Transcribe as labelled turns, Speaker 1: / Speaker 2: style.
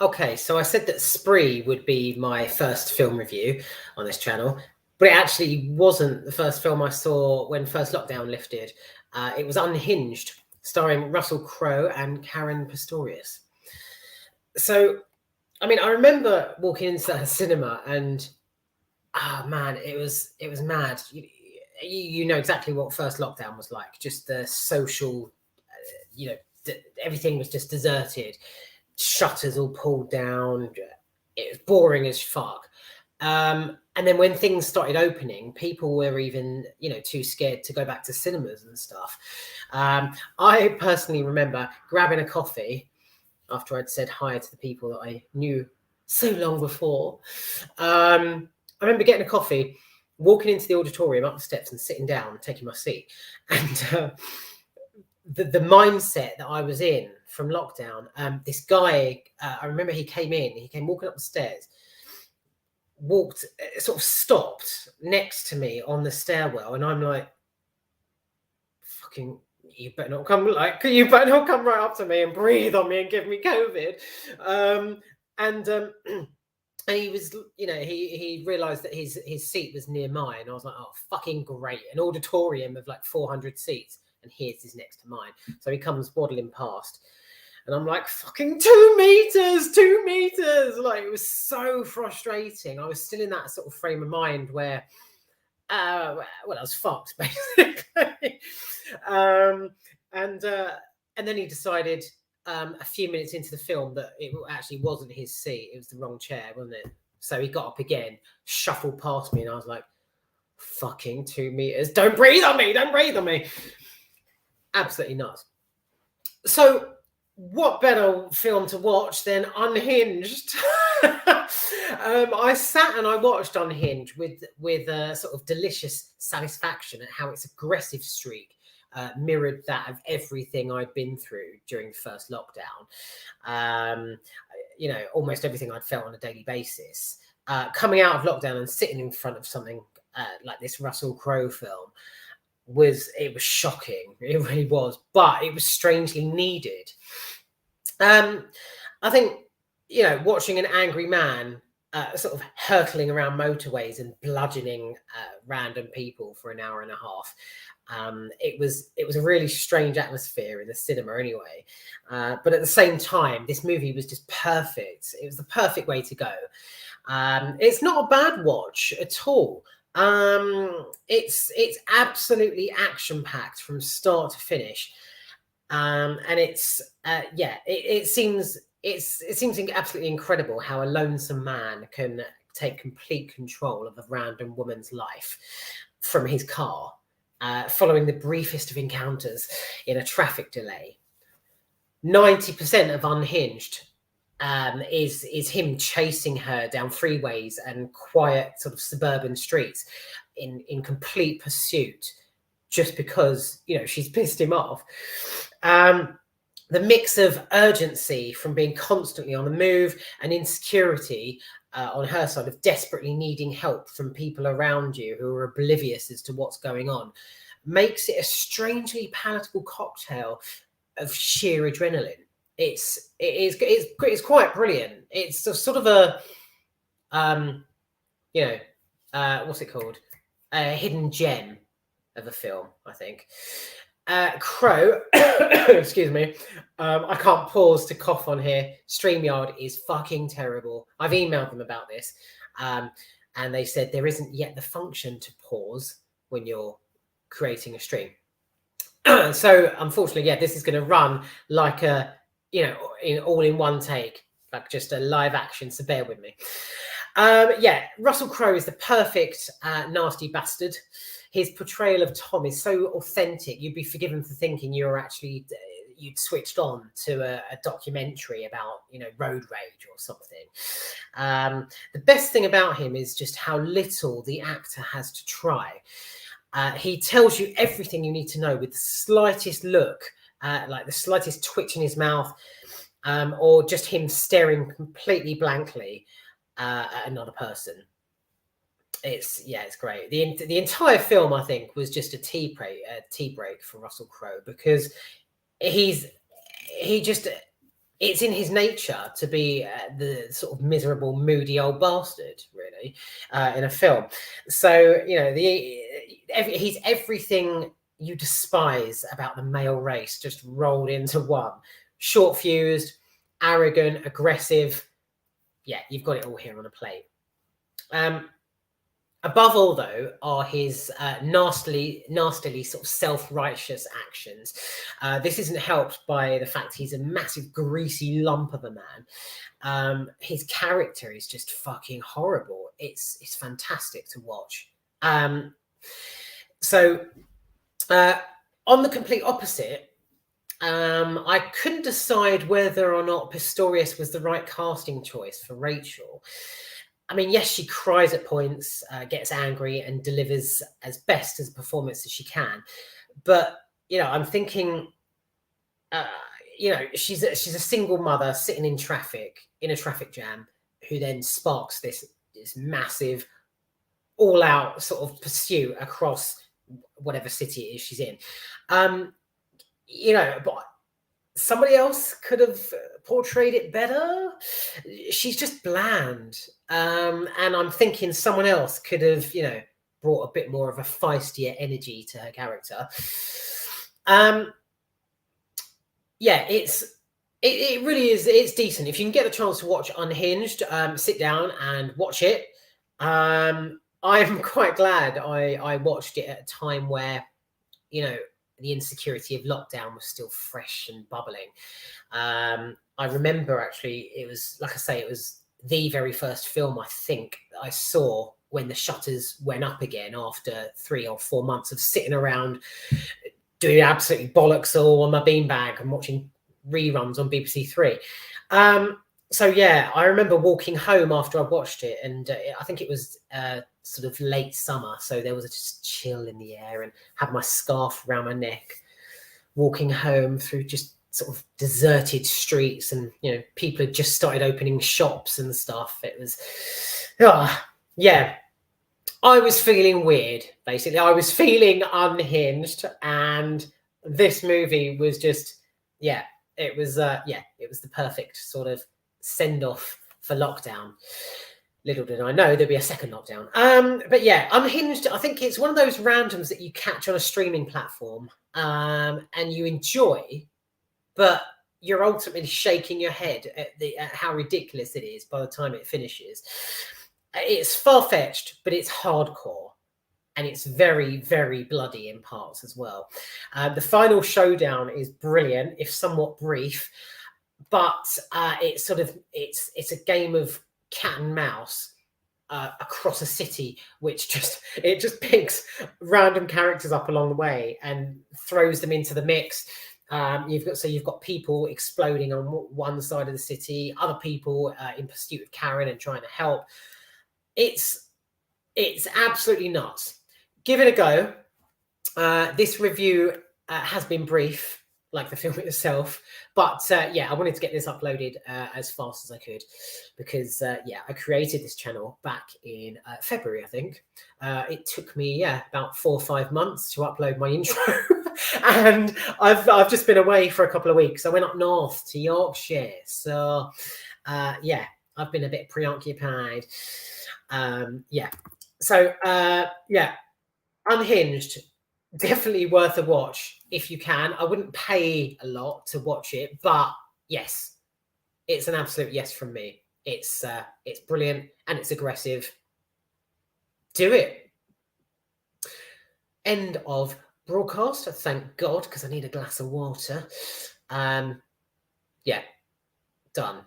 Speaker 1: Okay, so I said that Spree would be my first film review on this channel, but it actually wasn't the first film I saw when first lockdown lifted. It was Unhinged, starring Russell Crowe and Karen Pistorius. So, I mean, I remember walking into that cinema and, man, it was mad. You know exactly what first lockdown was like. Just the social, you know, everything was just deserted. Shutters all pulled down. It was boring as fuck. And then when things started opening, people were even, too scared to go back to cinemas and stuff. I personally remember grabbing a coffee after I'd said hi to the people that I knew so long before. I remember getting a coffee, walking into the auditorium, up the steps, and sitting down, taking my seat. And the mindset that I was in from lockdown, this guy, I remember he came walking up the stairs, walked, sort of stopped next to me on the stairwell, and I'm like, fucking, you better not come right up to me and breathe on me and give me COVID. And he was, he realised that his seat was near mine. I was like, oh, fucking great. An auditorium of like 400 seats, and his is next to mine. So he comes waddling past. And I'm like, fucking 2 meters, 2 meters. Like, it was so frustrating. I was still in that sort of frame of mind where, I was fucked, basically. And then he decided, a few minutes into the film, that it actually wasn't his seat. It was the wrong chair, wasn't it? So he got up again, shuffled past me, and I was like, fucking 2 meters. Don't breathe on me. Don't breathe on me. Absolutely nuts. So what better film to watch than Unhinged? I sat and I watched Unhinged with a sort of delicious satisfaction at how its aggressive streak mirrored that of everything I'd been through during the first lockdown. Almost everything I'd felt on a daily basis. Coming out of lockdown and sitting in front of something like this Russell Crowe film was shocking. It really was, but it was strangely needed. I think, watching an angry man sort of hurtling around motorways and bludgeoning random people for an hour and a half. It was a really strange atmosphere in the cinema anyway. But at the same time, this movie was just perfect. It was the perfect way to go. It's not a bad watch at all. It's absolutely action packed from start to finish. And it seems absolutely incredible how a lonesome man can take complete control of a random woman's life from his car, following the briefest of encounters in a traffic delay. 90% of Unhinged is him chasing her down freeways and quiet sort of suburban streets in complete pursuit, just because, she's pissed him off. The mix of urgency from being constantly on the move and insecurity on her side of desperately needing help from people around you who are oblivious as to what's going on makes it a strangely palatable cocktail of sheer adrenaline. It's quite brilliant. It's sort of a what's it called? A hidden gem of a film, I think. Crowe, excuse me, I can't pause to cough on here. StreamYard is fucking terrible. I've emailed them about this, and they said there isn't yet the function to pause when you're creating a stream. So unfortunately, this is going to run like a, all in one take, like just a live action. So bear with me. Russell Crowe is the perfect nasty bastard. His portrayal of Tom is so authentic. You'd be forgiven for thinking you'd switched on to a documentary about, road rage or something. The best thing about him is just how little the actor has to try. He tells you everything you need to know with the slightest look, like the slightest twitch in his mouth, or just him staring completely blankly at another person. It's great. The entire film, I think, was just a tea break for Russell Crowe, because he just it's in his nature to be the sort of miserable, moody old bastard, really, in a film. So, you know, he's everything you despise about the male race, just rolled into one. Short fused, arrogant, aggressive. Yeah, you've got it all here on a plate. Above all, though, are his nastily sort of self-righteous actions. This isn't helped by the fact he's a massive, greasy lump of a man. His character is just fucking horrible. It's fantastic to watch. So, on the complete opposite, I couldn't decide whether or not Pistorius was the right casting choice for Rachel. I mean, yes, she cries at points, gets angry, and delivers as best as a performance as she can. But, you know, I'm thinking, you know, she's a single mother sitting in a traffic jam, who then sparks this massive, all-out sort of pursuit across whatever city it is she's in. You know, but somebody else could have portrayed it better. She's just bland. And I'm thinking someone else could have, you know, brought a bit more of a feistier energy to her character. Yeah, it really is. It's decent. If you can get the chance to watch Unhinged, sit down and watch it. I'm quite glad I watched it at a time where, you know, the insecurity of lockdown was still fresh and bubbling. I remember, actually, it was, like I say, it was the very first film I think I saw when the shutters went up again after 3 or 4 months of sitting around doing absolutely bollocks all on my beanbag and watching reruns on BBC Three. So yeah, I remember walking home after I watched it, and I think it was sort of late summer, so there was a just chill in the air, and had my scarf around my neck, walking home through just sort of deserted streets, and, you know, people had just started opening shops and stuff. It was, yeah, I was feeling weird, basically. I was feeling unhinged, and this movie was just, yeah, it was the perfect sort of send off for lockdown. Little did I know there'd be a second lockdown. But yeah, Unhinged, I think it's one of those randoms that you catch on a streaming platform, and you enjoy, but you're ultimately shaking your head at how ridiculous it is by the time it finishes. It's far-fetched, but it's hardcore. And it's very, very bloody in parts as well. The final showdown is brilliant, if somewhat brief, but it's a game of cat and mouse across a city, which just picks random characters up along the way and throws them into the mix. You've got people exploding on one side of the city, other people in pursuit of Karen and trying to help. It's absolutely nuts. Give it a go. This review has been brief, like the film itself, but yeah, I wanted to get this uploaded as fast as I could, because yeah, I created this channel back in February, I think. It took me about 4 or 5 months to upload my intro, and I've just been away for a couple of weeks. I went up north to Yorkshire, so yeah, I've been a bit preoccupied. Yeah, so yeah, Unhinged, definitely worth a watch if you can. I wouldn't pay a lot to watch it, but yes, it's an absolute yes from me. It's brilliant and it's aggressive. Do it. End of broadcast. Thank God, because I need a glass of water. Yeah, done.